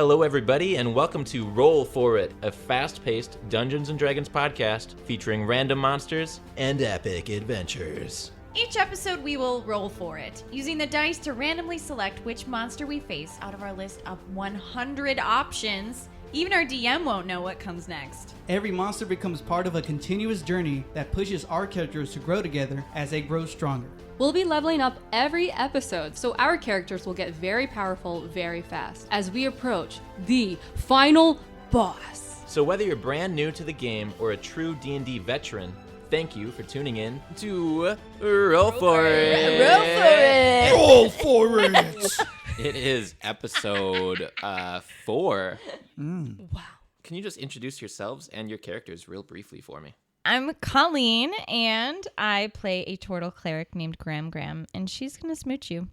Hello, everybody, and welcome to Roll For It, a fast-paced Dungeons & Dragons podcast featuring random monsters and epic adventures. Each episode, we will roll for it, using the dice to randomly select which monster we face out of our list of 100 options. Even our DM won't know what comes next. Every monster becomes part of a continuous journey that pushes our characters to grow together as they grow stronger. We'll be leveling up every episode, so our characters will get very powerful very fast as we approach the final boss. So whether you're brand new to the game or a true D&D veteran, thank you for tuning in to Roll For It. Roll for it! Roll for it! It is episode 4. Wow. Can you just introduce yourselves and your characters real briefly for me? I'm Colleen, and I play a turtle cleric named Graham, and she's gonna smooch you.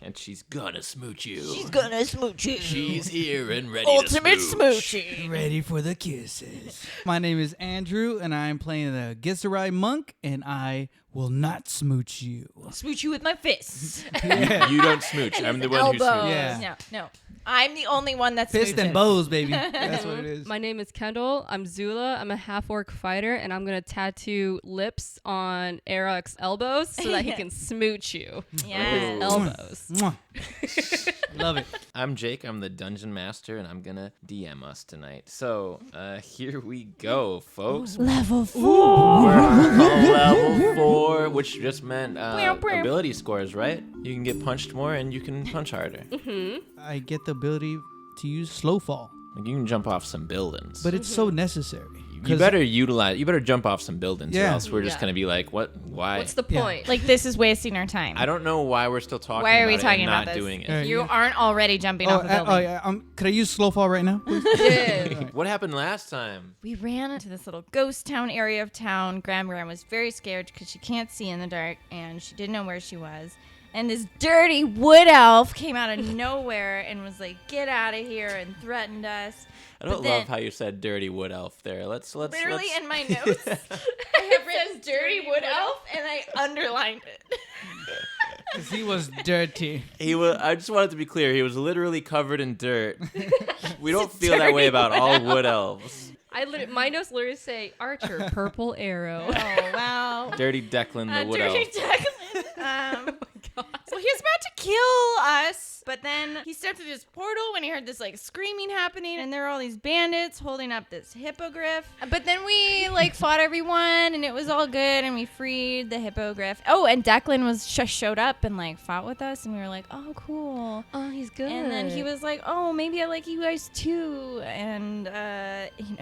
And she's gonna smooch you. She's gonna smooch you. She's here and ready Ultimate to smooch. smooching. Ready for the kisses. My name is Andrew, and I'm playing the Gizzerai monk, and I will not smooch you. Smooch you with my fists. You don't smooch. I'm the one who smooches. Yeah. No. I'm the only one that's Fist and smooches. bows, baby. That's what it is. My name is Kendall. I'm Zula. I'm a half-orc fighter, and I'm going to tattoo lips on Eric's elbows so that he can smooch you Yes. with his elbows. Mwah. Love it. I'm Jake. I'm the dungeon master, and I'm gonna DM us tonight. So here we go, folks. Level 4. We're on level 4, which just meant ability scores, right? You can get punched more, and you can punch harder. I get the ability to use slow fall, Like, you can jump off some buildings. but it's so necessary. you better jump off some buildings, or Yeah. else we're just Yeah. gonna be like, what? Why? What's the Yeah. point? Like, this is wasting our time. I don't know why we're still talking. Why are we about it talking and about not this? doing it? Alright. You aren't already jumping off a building. yeah. Could I use slow fall right now, please? Yeah. What happened last time? We ran into this little ghost town area of town. Graham was very scared because she can't see in the dark, and she didn't know where she was. And this dirty wood elf came out of nowhere and was like, "Get out of here," and threatened us. I don't But then- love how you said dirty wood elf there. Let's Literally in my notes, I have written dirty wood elf, and I underlined it. Because he was dirty. I just wanted to be clear. He was literally covered in dirt. We don't feel that way about all wood elves. My notes literally say Archer, purple arrow. Oh, wow. Dirty Declan the wood Dirty elf. Declan. So he was about to kill us, but then he stepped through this portal when he heard this like screaming happening, and there were all these bandits holding up this hippogriff. But then we like fought everyone, and it was all good, and we freed the hippogriff. Oh, and Declan was showed up and like fought with us, and we were like, oh, cool. Oh, he's good. And then he was like, oh, maybe I like you guys too. And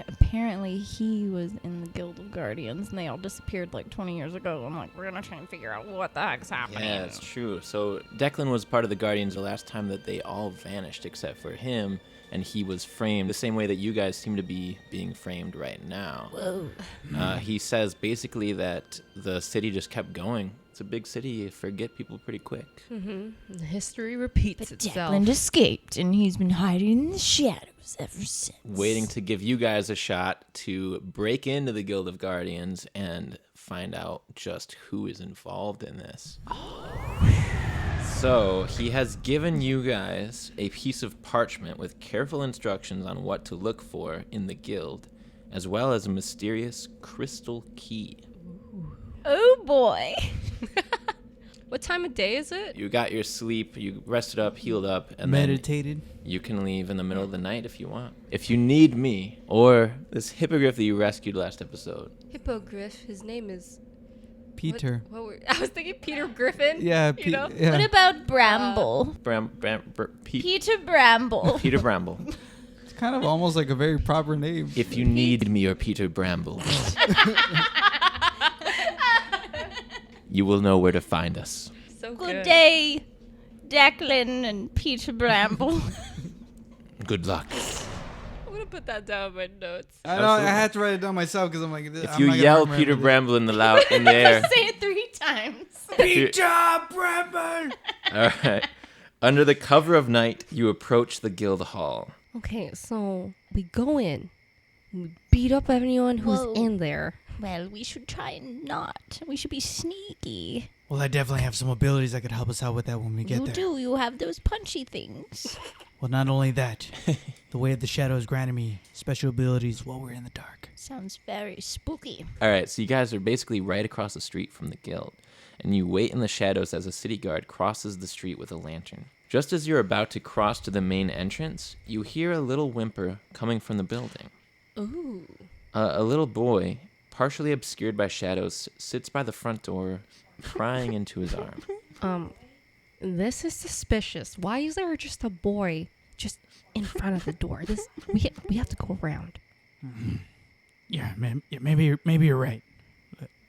apparently he was in the Guild of Guardians, and they all disappeared like 20 years ago. I'm like, we're gonna try and figure out what the heck's happening. Yeah, it's true. So Declan was part of the Guardians the last time that they all vanished except for him, and he was framed the same way that you guys seem to be being framed right now. Whoa. He says basically that the city just kept going. It's a big city. You forget people pretty quick. History repeats itself. Declan escaped, and he's been hiding in the shadows ever since. Waiting to give you guys a shot to break into the Guild of Guardians and find out just who is involved in this. So he has given you guys a piece of parchment with careful instructions on what to look for in the guild, as well as a mysterious crystal key. Oh boy. What time of day is it? You got your sleep, you rested up, healed up, and Meditated. then you can leave in the middle of the night if you want. If you need me, or this hippogriff that you rescued last episode. Hippogriff. His name is... Peter. I was thinking Peter Griffin. Yeah, you know? yeah. What about Bramble? Peter Bramble. Peter Bramble. It's kind of almost like a very proper name. If you need me or Peter Bramble, you will know where to find us. So Good day, Declan and Peter Bramble. Good luck. I'm going to put that down in my notes. I know. I had to write it down myself because I'm like, If you yell Peter Bramble in the air. Say it 3 times. Peter Bramble. All right. Under the cover of night, you approach the guild hall. Okay, so we go in. We beat up everyone who's Whoa. in there. Well, we should try and not. We should be sneaky. Well, I definitely have some abilities that could help us out with that when we get You there. do. You have those punchy things. Well, not only that, the way of the shadows granted me special abilities while we're in the dark. Sounds very spooky. All right, so you guys are basically right across the street from the guild, and you wait in the shadows as a city guard crosses the street with a lantern. Just as you're about to cross to the main entrance, you hear a little whimper coming from the building. Ooh. A little boy, partially obscured by shadows, sits by the front door, crying into his arm. This is suspicious. Why is there just a boy just in front of the door? We have to go around. Yeah, man. Yeah, maybe you're right.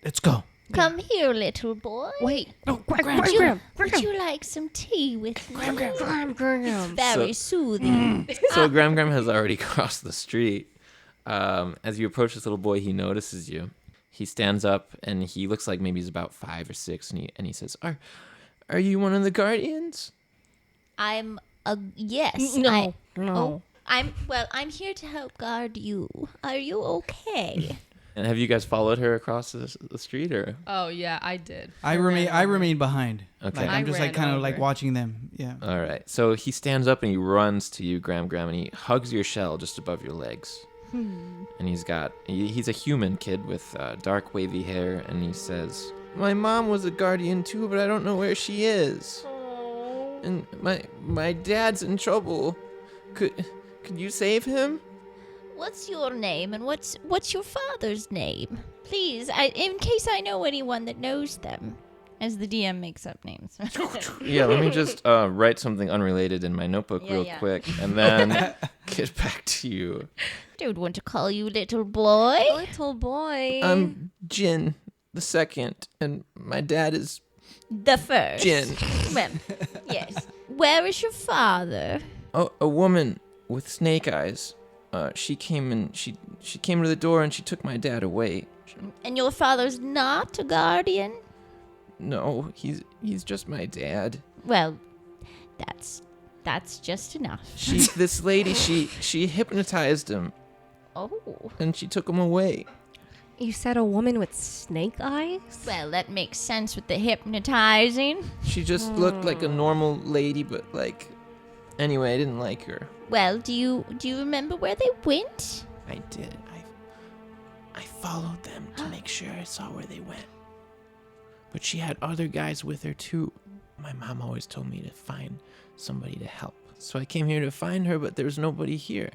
Let's go. Come here, little boy. Wait. Oh, Would you like some tea with me? Graham. Very soothing. So Graham has already crossed the street. As you approach this little boy, he notices you. He stands up, and he looks like maybe he's about 5 or 6, and he says, Are you one of the guardians? I'm yes. No. Oh, I'm here to help guard you. Are you okay? And have you guys followed her across the street, or? Oh yeah, I did. I remain behind. Okay. Like, I'm I just ran like kind of over. like watching them. Yeah. All right. So he stands up and he runs to you, Graham, and he hugs your shell just above your legs. And he's a human kid with dark wavy hair, and he says, "My mom was a guardian too, but I don't know where she is. And my dad's in trouble. Could you save him?" What's your name and what's your father's name? Please, in case I know anyone that knows them. As the DM makes up names. Yeah, let me just write something unrelated in my notebook real quick, and then get back to you. Don't want to call you little boy. Little boy. I'm Jin the second, and my dad is The first. Jin. Well, yes. Where is your father? Oh, a woman with snake eyes. She came to the door and she took my dad away. And your father's not a guardian? No, he's just my dad. Well, that's just enough. This lady, she hypnotized him Oh. and she took him away. You said a woman with snake eyes? Well, that makes sense with the hypnotizing. She just looked like a normal lady, but anyway, I didn't like her. Well, do you remember where they went? I did. I followed them to make sure I saw where they went. But she had other guys with her too. My mom always told me to find somebody to help. So I came here to find her, but there's nobody here.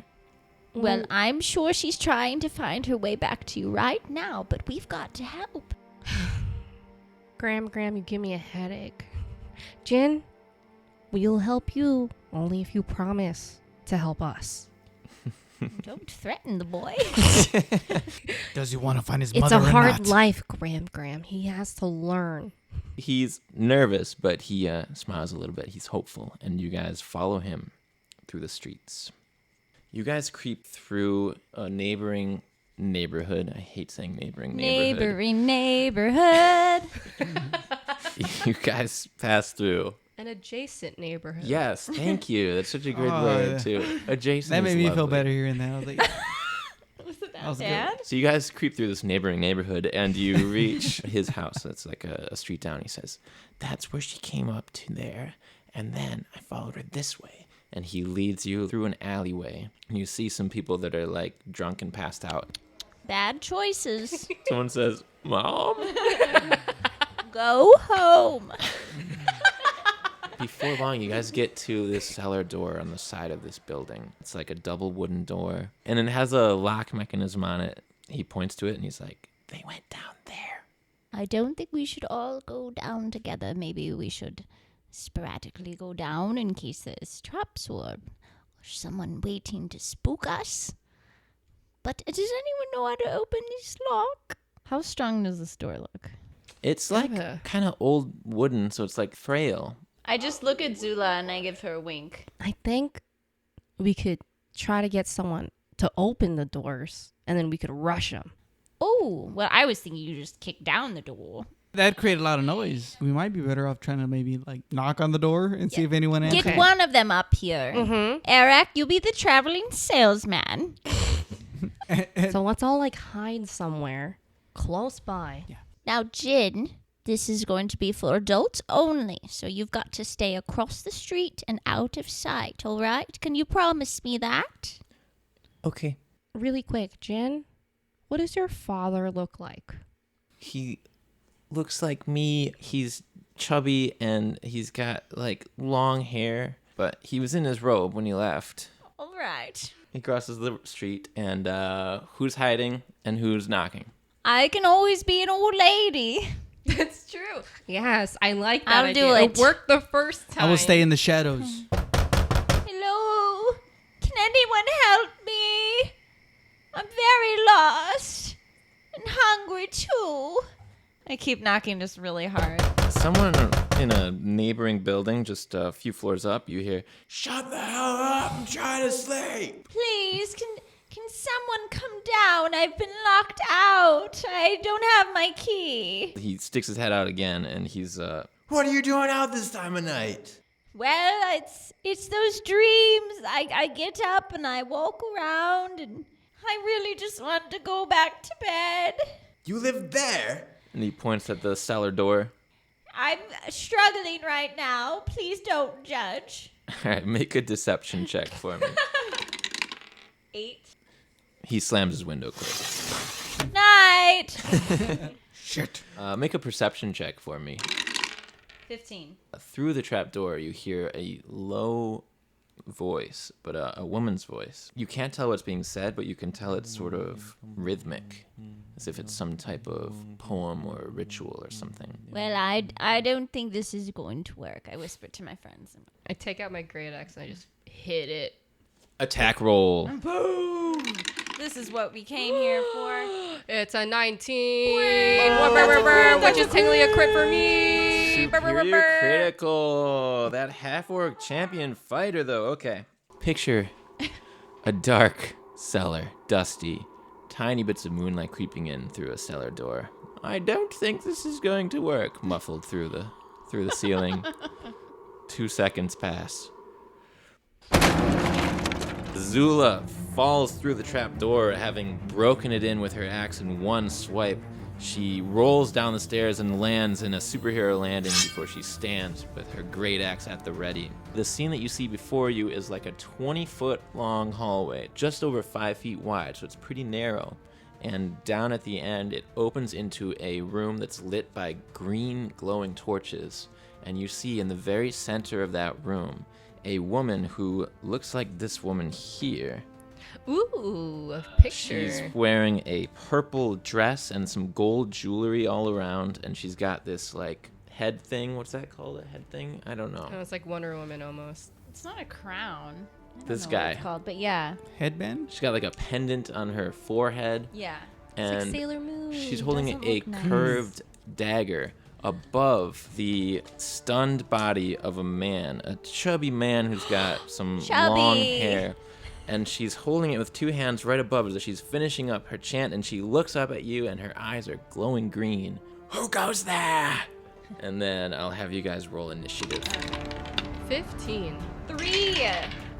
Well, I'm sure she's trying to find her way back to you right now, but we've got to help. Graham, you give me a headache. Jin, we'll help you only if you promise to help us. Don't threaten the boy. Does he want to find his It's mother a or hard not? life, Graham. He has to learn. He's nervous, but he smiles a little bit. He's hopeful, and you guys follow him through the streets. You guys creep through a neighboring neighborhood. I hate saying neighboring neighborhood. Neighborhood. You guys pass through. An adjacent neighborhood. Yes, thank you. That's such a great Oh, word yeah. too. Adjacent. That is made me feel lovely. better hearing that. I was like, that was Dad? So you guys creep through this neighboring neighborhood, and you reach his house. It's like a street down. He says, "That's where she came up to there, and then I followed her this way." And he leads you through an alleyway. And you see some people that are like drunk and passed out. Bad choices. Someone says, "Mom." Go home. Before long, you guys get to this cellar door on the side of this building. It's like a double wooden door, and it has a lock mechanism on it. He points to it, and he's like, "They went down there." I don't think we should all go down together. Maybe we should sporadically go down in case there's traps or someone waiting to spook us. But does anyone know how to open this lock? How strong does this door look? It's like Yeah. kind of old wooden, so it's like frail. I just look at Zula and I give her a wink. I think we could try to get someone to open the doors, and then we could rush them. Oh, well, I was thinking you just kick down the door. that'd create a lot of noise. We might be better off trying to maybe like knock on the door and see if anyone answers. Get one of them up here. Mm-hmm. Eric, you'll be the traveling salesman. So let's all like hide somewhere close by. Now, Jin, This is going to be for adults only, so you've got to stay across the street and out of sight, all right? Can you promise me that? Okay. Really quick, Jen, what does your father look like? He looks like me. He's chubby and he's got like long hair, but he was in his robe when he left. All right. He crosses the street and who's hiding and who's knocking? I can always be an old lady. That's true. Yes, I like that I'll idea. do it. Worked the first time. I will stay in the shadows. Hello? Can anyone help me? I'm very lost and hungry too. I keep knocking just really hard. Someone in a neighboring building just a few floors up, you hear, "Shut the hell up, I'm trying to sleep." Please, can someone come down? I've been locked out. I don't have my key. He sticks his head out again and he's, "What are you doing out this time of night?" Well, it's those dreams. I get up and I walk around and I really just want to go back to bed. "You live there?" And he points at the cellar door. I'm struggling right now. Please don't judge. All right, make a deception check for me. 8. He slams his window closed. Night. Shit. Make a perception check for me. 15. Through the trap door, you hear a low voice, but a woman's voice. You can't tell what's being said, but you can tell it's sort of rhythmic, as if it's some type of poem or ritual or something. Well, I don't think this is going to work. I whispered to my friends. I take out my great axe and I just hit it. Attack roll. This is what we came here for. It's a 19. Which is technically a crit for me. Superior critical. That half-orc champion fighter, though. Okay. Picture a dark cellar, dusty, tiny bits of moonlight creeping in through a cellar door. "I don't think this is going to work," muffled through the ceiling. 2 seconds pass. Zula falls through the trap door, having broken it in with her axe in one swipe. She rolls down the stairs and lands in a superhero landing before she stands with her great axe at the ready. The scene that you see before you is like a 20-foot long hallway, just over 5 feet wide, so it's pretty narrow. And down at the end, it opens into a room that's lit by green glowing torches. And you see in the very center of that room a woman who looks like this woman here. Ooh, a picture. She's wearing a purple dress and some gold jewelry all around, and she's got this like head thing. What's that called? A head thing? I don't know. Oh, it's like Wonder Woman almost. It's not a crown. I don't This know what guy. it's called, but yeah. Headband? She's got like a pendant on her forehead, Yeah. and Sailor Moon. she's holding Doesn't a look nice. curved dagger above the stunned body of a man, a chubby man who's got some long hair. And she's holding it with 2 hands right above as she's finishing up her chant, and she looks up at you and her eyes are glowing green. "Who goes there?" And then I'll have you guys roll initiative. 15. 3.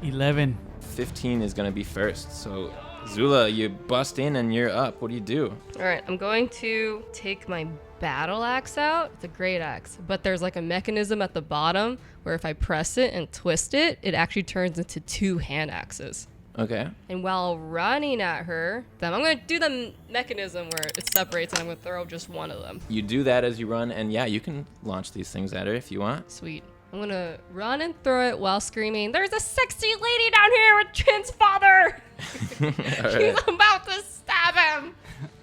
11. 15 is going to be first. So Zula, you bust in and you're up. What do you do? All right, I'm going to take my battle axe out. It's a great axe, but there's like a mechanism at the bottom where if I press it and twist it, it actually turns into 2 hand axes. Okay. And while running at her, then I'm going to do the mechanism where it separates and I'm going to throw just one of them. You do that as you run, and yeah, you can launch these things at her if you want. Sweet. I'm going to run and throw it while screaming, "There's a sexy lady down here with Chin's father!" All She's right. about to stab him!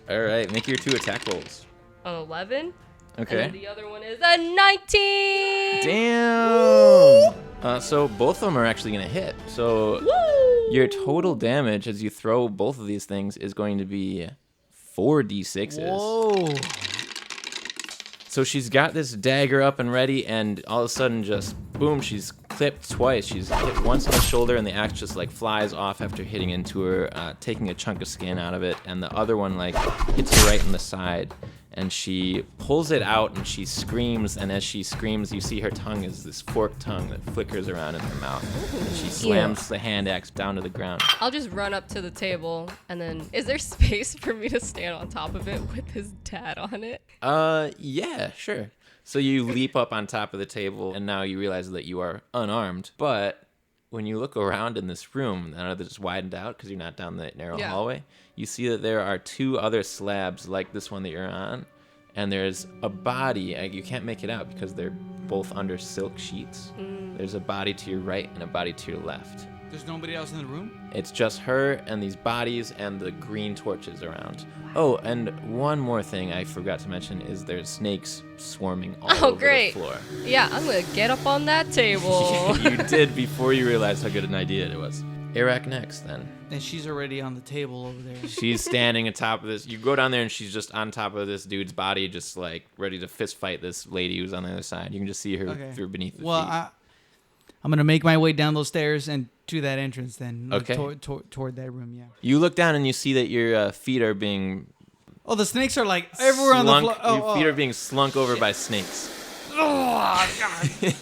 All right, make your 2 attack rolls. An 11. Okay. And then the other one is a 19! Damn! So both of them are actually going to hit. So your total damage as you throw both of these things is going to be 4d6s. Whoa. So she's got this dagger up and ready, and all of a sudden just, boom, she's clipped twice. She's hit once on the shoulder, and the axe just like flies off after hitting into her, taking a chunk of skin out of it, and the other one like hits her right in the side. and she pulls it out and she screams, and as she screams, you see her tongue is this forked tongue that flickers around in her mouth. And she slams the hand axe down to the ground. I'll just run up to the table, and then is there space for me to stand on top of it with his dad on it? Yeah, sure. So you leap up on top of the table, and now you realize that you are unarmed. But when you look around in this room, now that it's widened out because you're not down the narrow hallway, you see that there are 2 other slabs like this one that you're on, and there's a body. You can't make it out because they're both under silk sheets. There's a body to your right and a body to your left. There's nobody else in the room? It's just her and these bodies and the green torches around. Oh, and one more thing I forgot to mention is there's snakes swarming all over the floor. Yeah, I'm gonna get up on that table. You did before you realized how good an idea it was. Iraq next, then. And she's already on the table over there. She's standing on top of this. You go down there and she's just on top of this dude's body, just like ready to fist fight this lady who's on the other side. You can just see her through beneath the feet. I'm going to make my way down those stairs and to that entrance then. Okay. Toward that room, yeah. You look down and you see that your feet are being... Oh, the snakes are like everywhere on the floor. Your feet are being slunk over by snakes. Oh, God.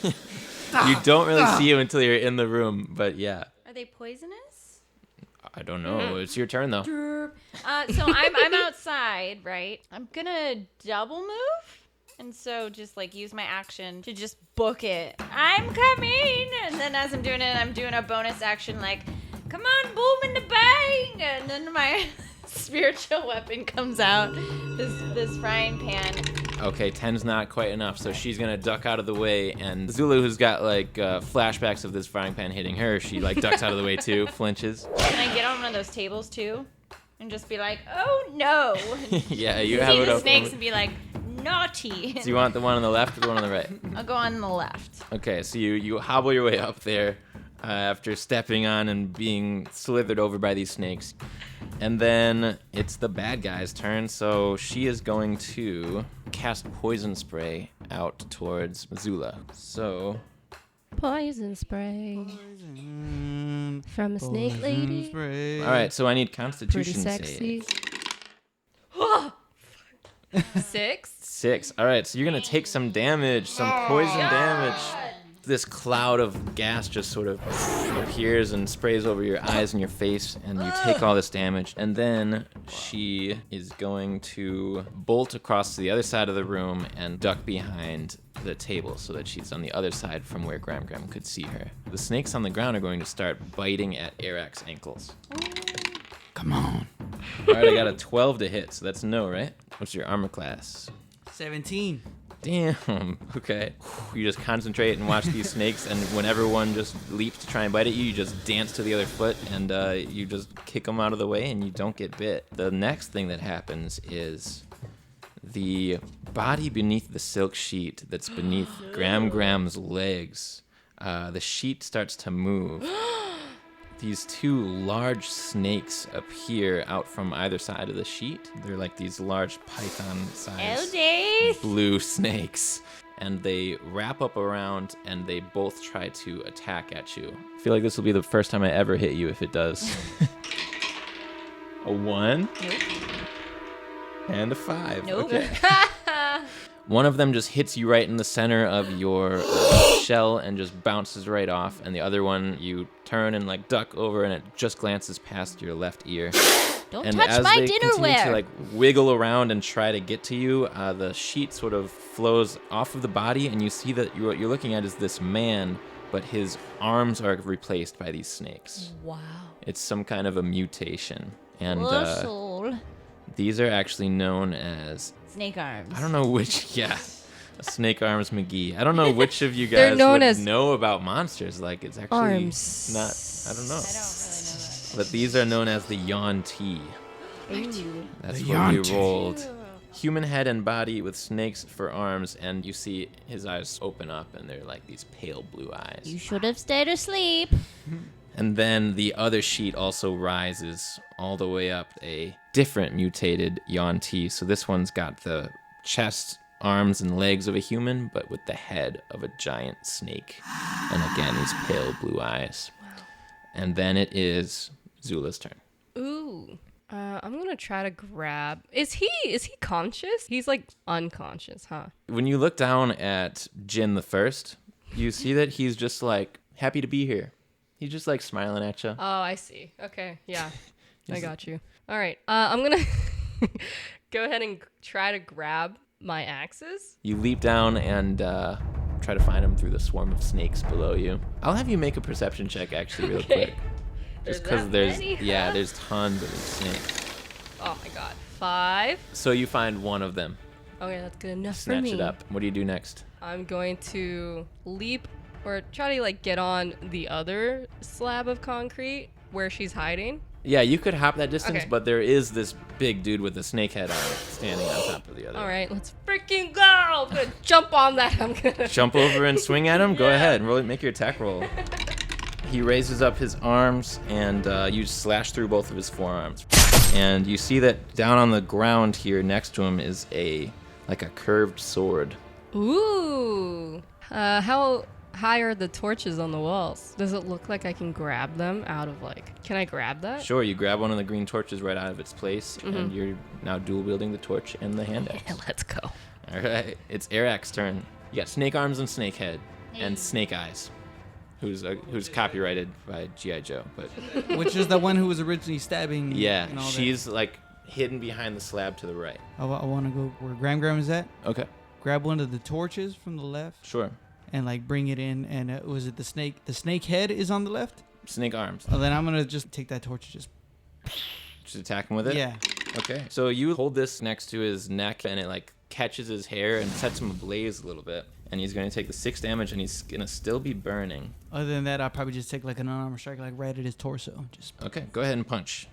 You don't really see them until you're in the room, but yeah. Are they poisonous? I don't know. It's your turn, though. So I'm outside, right? I'm gonna double move. And so just like use my action to just book it. I'm coming! And then as I'm doing it, I'm doing a bonus action like, come on, boom in the bang! And then my spiritual weapon comes out, this frying pan. Okay, 10's not quite enough, so she's gonna duck out of the way, and Zulu, who's got like flashbacks of this frying pan hitting her, she like ducks out of the way too, flinches. Can I get on one of those tables too? And just be like, oh no! Yeah, you see have it the up. snakes and be like, naughty. So you want the one on the left or the one on the right? I'll go on the left. Okay, so you hobble your way up there after stepping on and being slithered over by these snakes. And then it's the bad guy's turn, so she is going to cast poison spray out towards Zula. So... Poison spray. From a snake lady. Spray. All right, so I need Pretty Constitution sexy. saves. 6? 6. All right, so you're going to take some damage, some poison damage. This cloud of gas just sort of appears and sprays over your eyes and your face, and you take all this damage. And then she is going to bolt across to the other side of the room and duck behind the table so that she's on the other side from where Gram could see her. The snakes on the ground are going to start biting at Arak's ankles. Come on. All right, I got a 12 to hit, so that's no, right? What's your armor class? 17. Damn. Okay. You just concentrate and watch these snakes, and whenever one just leaps to try and bite at you, you just dance to the other foot, and you just kick them out of the way, and you don't get bit. The next thing that happens is the body beneath the silk sheet that's beneath Gram's legs. The sheet starts to move. These 2 large snakes appear out from either side of the sheet. They're like these large python-sized blue snakes. And they wrap up around, and they both try to attack at you. I feel like this will be the first time I ever hit you if it does. A 1? Nope. And a 5. Nope. Okay. One of them just hits you right in the center of your shell and just bounces right off. And the other one, you turn and like duck over, and it just glances past your left ear. Don't and touch as my they continue dinnerware. to like wiggle around and try to get to you, the sheet sort of flows off of the body, and you see that what you're looking at is this man, but his arms are replaced by these snakes. Wow. It's some kind of a mutation. And Poor soul. these are actually known as... Snake arms. I don't know which, Snake Arms McGee. I don't know which of you They're guys known would as know about monsters. Like, it's actually arms. not, I don't know. I don't really know that. But these are known as the Yawn T. Ooh. That's The what Yawn we T. rolled. Human head and body with snakes for arms, and you see his eyes open up, and they're like these pale blue eyes. You should have stayed asleep. And then the other sheet also rises all the way up a different mutated Yawn T. So this one's got the chest, arms, and legs of a human, but with the head of a giant snake. And again, these pale blue eyes. And then it is Zula's turn. Ooh. I'm gonna try to grab. Is he conscious? He's like unconscious, huh? When you look down at Jin the First, you see that he's just like happy to be here. He's just like smiling at you. Oh, I see. Okay, yeah, I got you. All right, I'm gonna go ahead and try to grab my axes. You leap down and try to find him through the swarm of snakes below you. I'll have you make a perception check actually real quick. Just because there's tons of these snakes. Oh my god. 5. So you find one of them. Okay, that's good enough for Snatch me. it up. What do you do next? I'm going to leap or try to like get on the other slab of concrete where she's hiding. Yeah, you could hop that distance, Okay. but there is this big dude with a snake head on it standing on top of the other. All right, let's freaking go! I'm gonna jump on that. I'm gonna Jump over and swing at him? Go ahead. Make your attack roll. He raises up his arms, and you slash through both of his forearms. And you see that down on the ground here next to him is a curved sword. Ooh. How high are the torches on the walls? Does it look like I can grab them out of Can I grab that? Sure, you grab one of the green torches right out of its place, and you're now dual wielding the torch and the hand axe. Let's go. All right, it's Arak's turn. You got snake arms and snake head, and snake eyes. Who's copyrighted by G.I. Joe, but Which is the one who was originally stabbing. yeah, and all she's like hidden behind the slab to the right. that. I want to go where Gram is at. Okay, Grab one of the torches from the left sure. and like bring it in. And was it the snake? The snake head is on the left. Snake arms. Oh, then I'm gonna just take that torch and Just attack him with it? yeah. Okay. So you hold this next to his neck, and it like catches his hair and sets him ablaze a little bit. And he's going to take the 6 damage, and he's going to still be burning. Other than that, I'll probably just take like an unarmed strike, like right at his torso. Just Okay, go ahead and punch.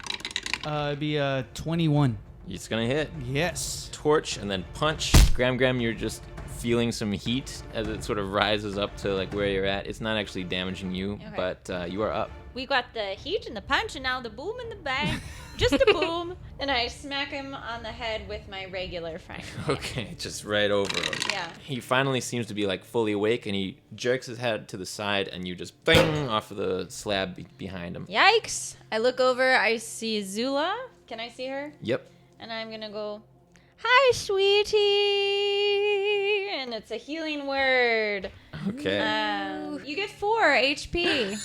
it'd be 21. It's going to hit. Yes. Torch, and then punch. Gram, you're just feeling some heat as it sort of rises up to like where you're at. It's not actually damaging you, but you are up. We got the heat and the punch, and now the boom and the bang. Just a boom. And I smack him on the head with my regular frying pan. Okay, just right over him. Yeah. He finally seems to be like fully awake, and he jerks his head to the side, and you just bang off of the slab behind him. Yikes. I look over, I see Zula. Can I see her? Yep. And I'm gonna go, hi, sweetie. And it's a healing word. Okay. You get 4 HP.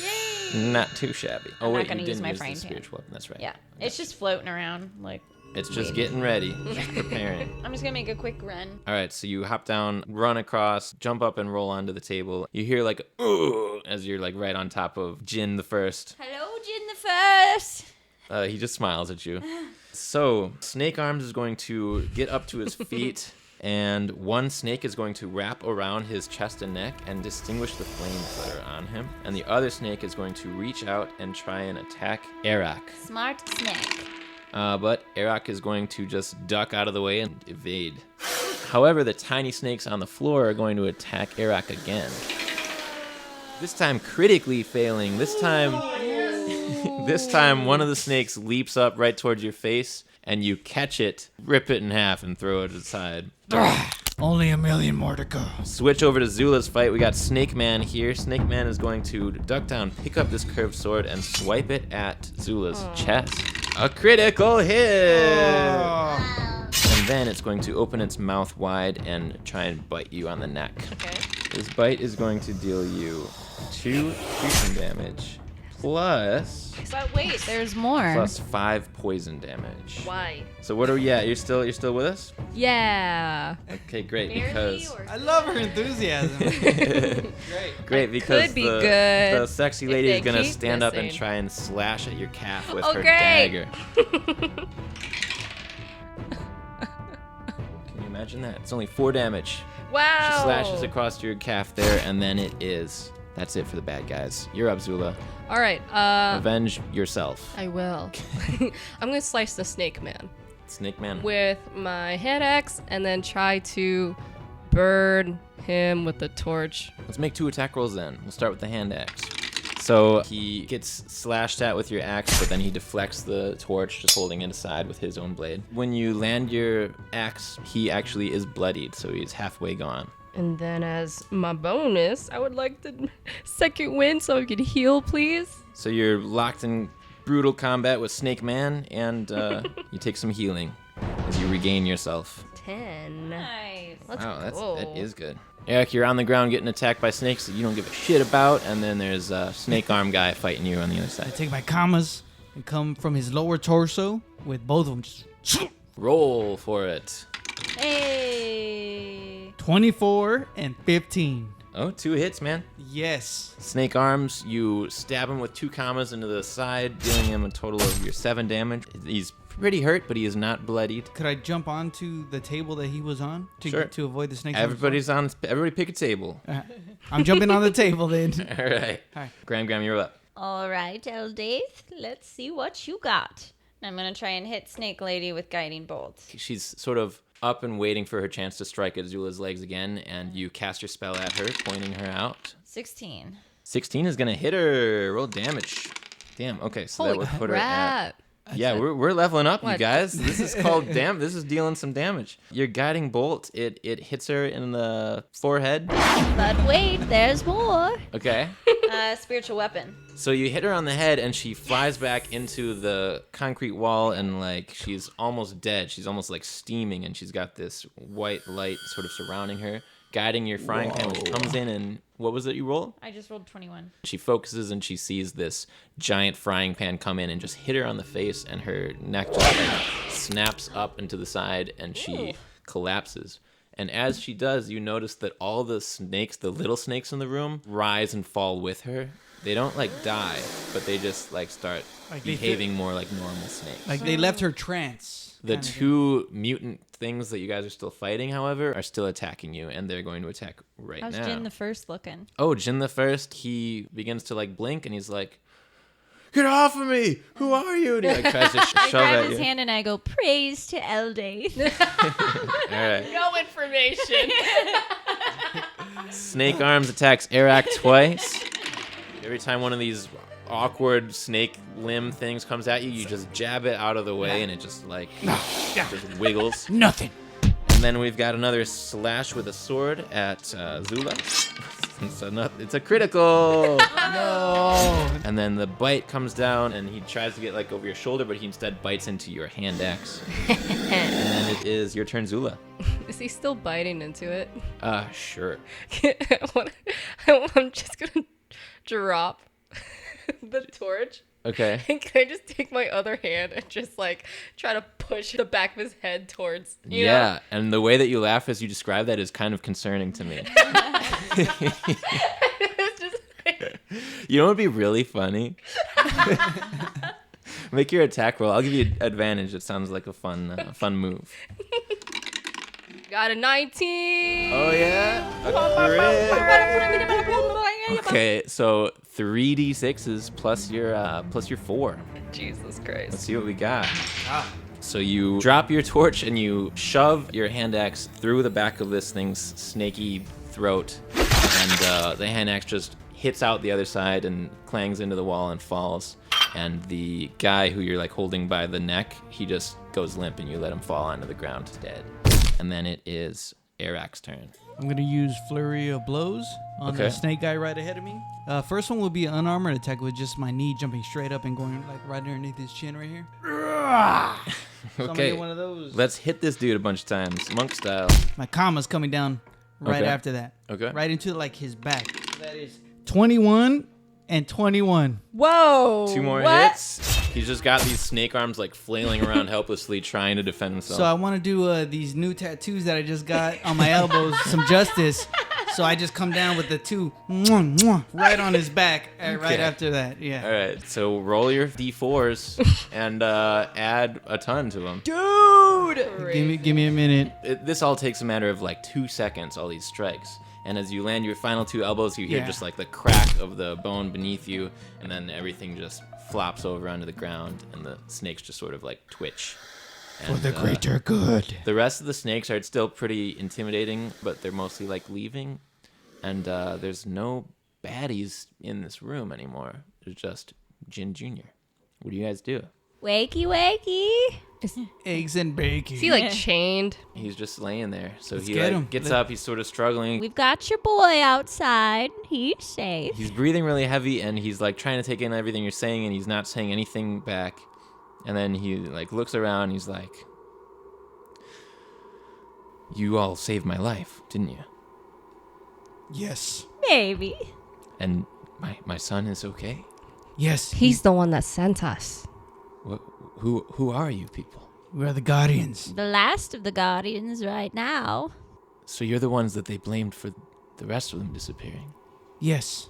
Yay. Not too shabby. Oh, I'm not wait, gonna you use didn't my use the frying pan. spiritual weapon. That's right. Yeah. It's just floating around. It's just getting ready, just preparing. I'm just gonna make a quick run. All right, so you hop down, run across, jump up, and roll onto the table. You hear like, "Ugh," as you're like right on top of Jin the First. Hello, Jin the First. He just smiles at you. So Snake Arms is going to get up to his feet, and one snake is going to wrap around his chest and neck and distinguish the flames that are on him. And the other snake is going to reach out and try and attack Arak. Smart snake. But Arak is going to just duck out of the way and evade. However, the tiny snakes on the floor are going to attack Arak again. This time critically failing. This time one of the snakes leaps up right towards your face, and you catch it, rip it in half, and throw it aside. Only a million more to go. Switch over to Zula's fight. We got Snake Man here. Snake Man is going to duck down, pick up this curved sword, and swipe it at Zula's chest. A critical hit! And then it's going to open its mouth wide and try and bite you on the neck. Okay. This bite is going to deal you 2 piercing damage, plus But wait, there's more. 5 poison damage. Why? So what are we at? You're still with us? Yeah. Okay, great, because I love her enthusiasm. great because could be the, good the sexy if lady they is gonna keep stand up and missing. try and slash at your calf with Oh, her great. dagger. Can you imagine that? It's only 4 damage. Wow. She slashes across your calf there, and then that's it for the bad guys. You're up, Zula. All right. Avenge yourself. I will. I'm gonna slice the snake man Snake Man. with my hand axe and then try to burn him with the torch. Let's make 2 attack rolls then. We'll start with the hand axe. So he gets slashed at with your axe, but then he deflects the torch, just holding it aside with his own blade. When you land your axe, he actually is bloodied, so he's halfway gone. And then as my bonus, I would like the second wind so I could heal, please. So you're locked in brutal combat with Snake Man, and you take some healing as you regain yourself. 10. Nice. Let's Wow, go. that is good. Eric, you're on the ground getting attacked by snakes that you don't give a shit about, and then there's a snake arm guy fighting you on the other I side. take my commas and come from his lower torso with both of them. Just Roll for it. Hey. 24 and 15. Oh, 2 hits, man. Yes. Snake arms, you stab him with 2 commas into the side, dealing him a total of your 7 damage. He's pretty hurt, but he is not bloodied. Could I jump onto the table that he was on Sure. to avoid the snakes? Everybody pick a table. I'm jumping on the table then. All right. Hi. Graham, you're up. All right, Eldaith, let's see what you got. I'm going to try and hit Snake Lady with guiding bolts. She's sort of up and waiting for her chance to strike at Zula's legs again, and you cast your spell at her, pointing her out. 16. 16 is going to hit her. Roll damage. Damn, okay, so that Holy would put her at... crap. Yeah, we're leveling up, you What? guys. This is called this is dealing some damage. Your guiding bolt, it hits her in the forehead. But wait, there's more. Okay. Spiritual weapon. So you hit her on the head and she flies back into the concrete wall and like she's almost dead. She's almost like steaming and she's got this white light sort of surrounding her, guiding your frying pan, which comes in and what was it you rolled? I just rolled 21. She focuses and she sees this giant frying pan come in and just hit her on the face and her neck just like snaps up into the side and she collapses. And as she does, you notice that all the snakes, the little snakes in the room, rise and fall with her. They don't like die, but they just like start Like they behaving more like normal snakes. Like they left her trance. The kinda thing. 2 mutant things that you guys are still fighting, however, are still attacking you, and they're going to attack right How's now. Jin the first looking? Oh, Jin the First, he begins to like blink, and he's like, "Get off of me! Who are you?" And he like tries to I shove grab at his you. hand and I go, Praise to Eldaith. All right. No information. Snake Arms attacks Arak twice. Every time one of these awkward snake limb things comes at you, you just jab it out of the way, and it just like just wiggles. Nothing. And then we've got another slash with a sword at Zula. It's a critical. No. And then the bite comes down, and he tries to get like over your shoulder, but he instead bites into your hand axe. And then it is your turn, Zula. Is he still biting into it? Sure. I'm just gonna drop the torch. Okay. And can I just take my other hand and just like try to push the back of his head towards you know? Yeah, and the way that you laugh as you describe that is kind of concerning to me. It's just like, You know what would be really funny? Make your attack roll. I'll give you advantage. It sounds like a fun move. got a 19. Oh yeah. Okay, so 3d6s plus your 4. Jesus Let's Christ. see what we got. So you drop your torch and you shove your hand axe through the back of this thing's snaky throat, and the hand axe just hits out the other side and clangs into the wall and falls. And the guy who you're like holding by the neck, he just goes limp, and you let him fall onto the ground dead. And then it is Arak's turn. I'm gonna use flurry of blows on Okay. the snake guy right ahead of me. First one will be an unarmored attack with just my knee jumping straight up and going like right underneath his chin right here. So I'm gonna Okay, get one of those. let's hit this dude a bunch of times, monk style. My comma's coming down right Okay. after that. Okay. Right into like his back. That is 21 and 21. Whoa. 2 more what? hits. He's just got these snake arms like flailing around helplessly, trying to defend himself. So I want to do these new tattoos that I just got on my elbows, some justice. So I just come down with the 2 right on his back right Okay. after that. Yeah. All right, so roll your d4s and add a ton to them. Give me a minute. This all takes a matter of like 2 seconds, all these strikes. And as you land your final 2 elbows, you hear Yeah. just like the crack of the bone beneath you, and then everything just flops over onto the ground, and the snakes just sort of like twitch. For the And, greater good. The rest of the snakes are still pretty intimidating, but they're mostly like leaving. And there's no baddies in this room anymore. There's just Jin Jr. What do you guys do? Wakey, wakey. Eggs and bacon. Is he like chained? He's just laying there. So Let's he get like him. gets up. He's sort of struggling. We've got your boy outside. He's safe. He's breathing really heavy, and he's like trying to take in everything you're saying, and he's not saying anything back. And then he like looks around. And he's like, "You all saved my life, didn't you? Yes. Maybe. And my son is okay. Yes. He's the one that sent us. Who are you people? We're the Guardians. The last of the Guardians right now. So you're the ones that they blamed for the rest of them disappearing. Yes.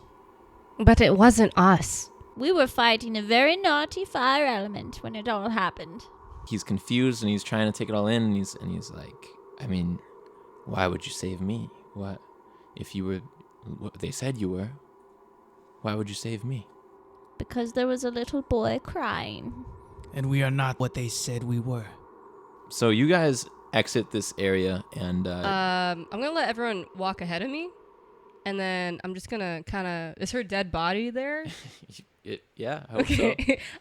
But it wasn't us. We were fighting a very naughty fire element when it all happened. He's confused and he's trying to take it all in, and he's like, I mean, why would you save me? What if you were what they said you were? Why would you save me? Because there was a little boy crying. And we are not what they said we were. So you guys exit this area, and I'm gonna let everyone walk ahead of me, and then I'm just gonna kind of. Is her dead body there? yeah, I hope so.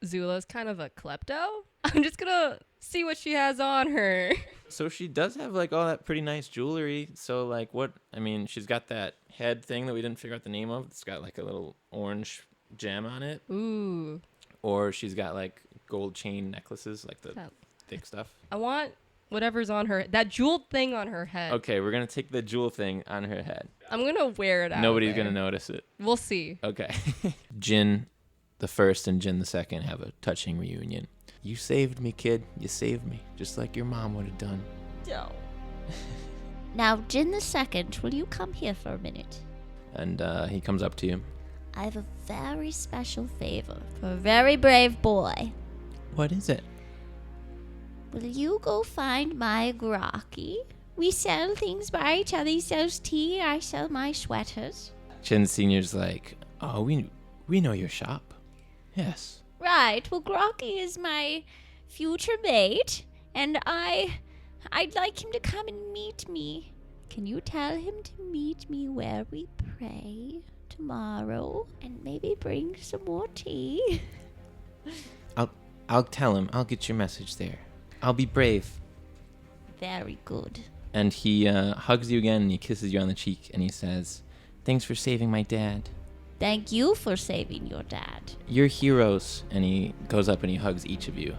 Zula's kind of a klepto. I'm just gonna see what she has on her. So she does have like all that pretty nice jewelry. So like what? I mean, she's got that head thing that we didn't figure out the name of. It's got like a little orange gem on it. Ooh. Or she's got like gold chain necklaces, like the thick stuff. I want whatever's on her, that jeweled thing on her head. Okay, we're gonna take the jewel thing on her head. I'm gonna wear it out. Nobody's there. gonna notice it. We'll see. Okay. Jin the first and Jin the second have a touching reunion. You saved me, kid. You saved me, just like your mom would have done. No. Now, Jin the Second, will you come here for a minute? And he comes up to you. I have a very special favor for a very brave boy. What is it? Will you go find my grokky? We sell things by each other. He sells tea, I sell my sweaters. Jin Senior's like, oh, we know your shop. Yes. Right, well, Grokky is my future mate, and I'd like him to come and meet me. Can you tell him to meet me where we pray tomorrow, and maybe bring some more tea? I'll tell him. I'll get your message there. I'll be brave. Very good. And he hugs you again, and he kisses you on the cheek, and he says, thanks for saving my dad. Thank you for saving your dad. You're heroes. And he goes up and he hugs each of you.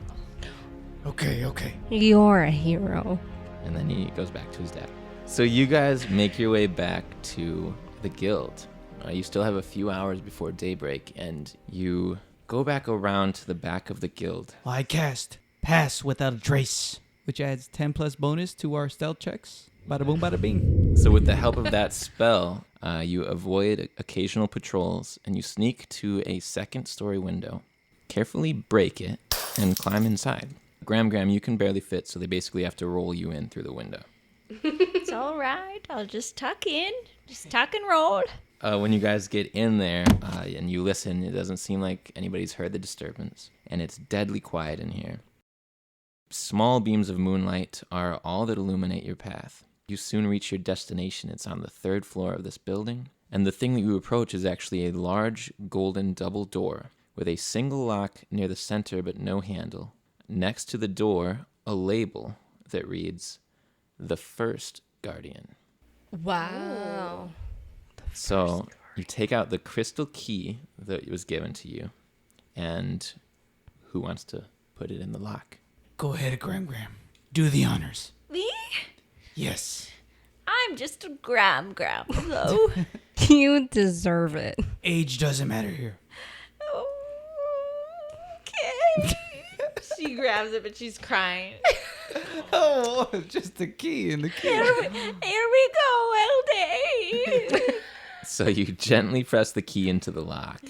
Okay. You're a hero. And then he goes back to his dad. So you guys make your way back to the guild. You still have a few hours before daybreak, and you go back around to the back of the guild. Well, I cast Pass Without a Trace, which adds 10 plus bonus to our stealth checks. Bada boom, bada bing. So with the help of that spell, you avoid occasional patrols, and you sneak to a second-story window, carefully break it, and climb inside. Graham, you can barely fit, so they basically have to roll you in through the window. It's all right. I'll just tuck in. Just tuck and roll. When you guys get in there and you listen, it doesn't seem like anybody's heard the disturbance, and it's deadly quiet in here. Small beams of moonlight are all that illuminate your path. You soon reach your destination. It's on the 3rd floor of this building, and the thing that you approach is actually a large golden double door with a single lock near the center but no handle. Next to the door, a label that reads, The First Guardian. Wow. So you take out the crystal key that was given to you, and who wants to put it in the lock? Go ahead, Graham. Do the honors. Me? Yes. I'm just a gram, though. You deserve it. Age doesn't matter here. Okay. She grabs it, but she's crying. Oh, just the key in the key. Here we go, LD. So you gently press the key into the lock,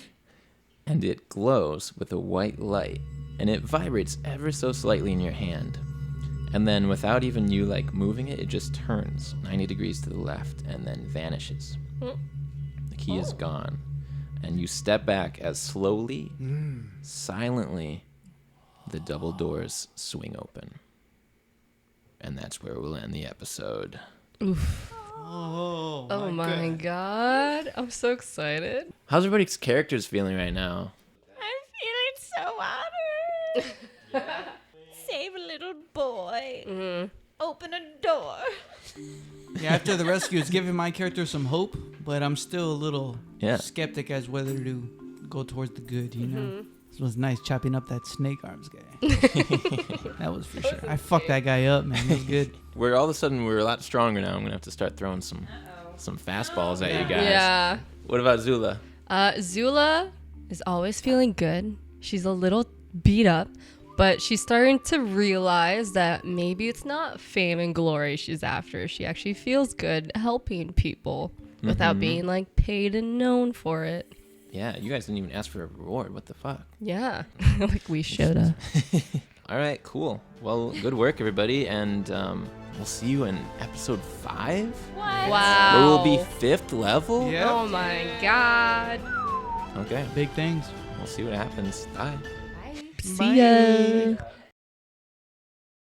and it glows with a white light, and it vibrates ever so slightly in your hand. And then without even you moving it, it just turns 90 degrees to the left and then vanishes. The key is gone. And you step back as slowly, silently, the double doors swing open. And that's where we'll end the episode. Oof. Oh my god. I'm so excited. How's everybody's characters feeling right now? I'm feeling so honored. Save a little boy. Mm-hmm. Open a door. Yeah, after the rescue, it's giving my character some hope, but I'm still a little skeptic as whether to go towards the good, you know? This was nice chopping up that snake arms guy. That was for sure. I fucked that guy up, man. It was good. We're all of a sudden we're a lot stronger now. I'm gonna have to start throwing some fastballs at you guys. Yeah. What about Zula? Zula is always feeling good. She's a little beat up, but she's starting to realize that maybe it's not fame and glory she's after. She actually feels good helping people without being like paid and known for it. Yeah, you guys didn't even ask for a reward. What the fuck? Yeah, like we should have. All right, cool. Well, good work, everybody, and we'll see you in episode 5. What? Wow. Where we'll be 5th level. Yeah. Oh my god. Okay, Big things. we'll see what happens. Bye. See ya.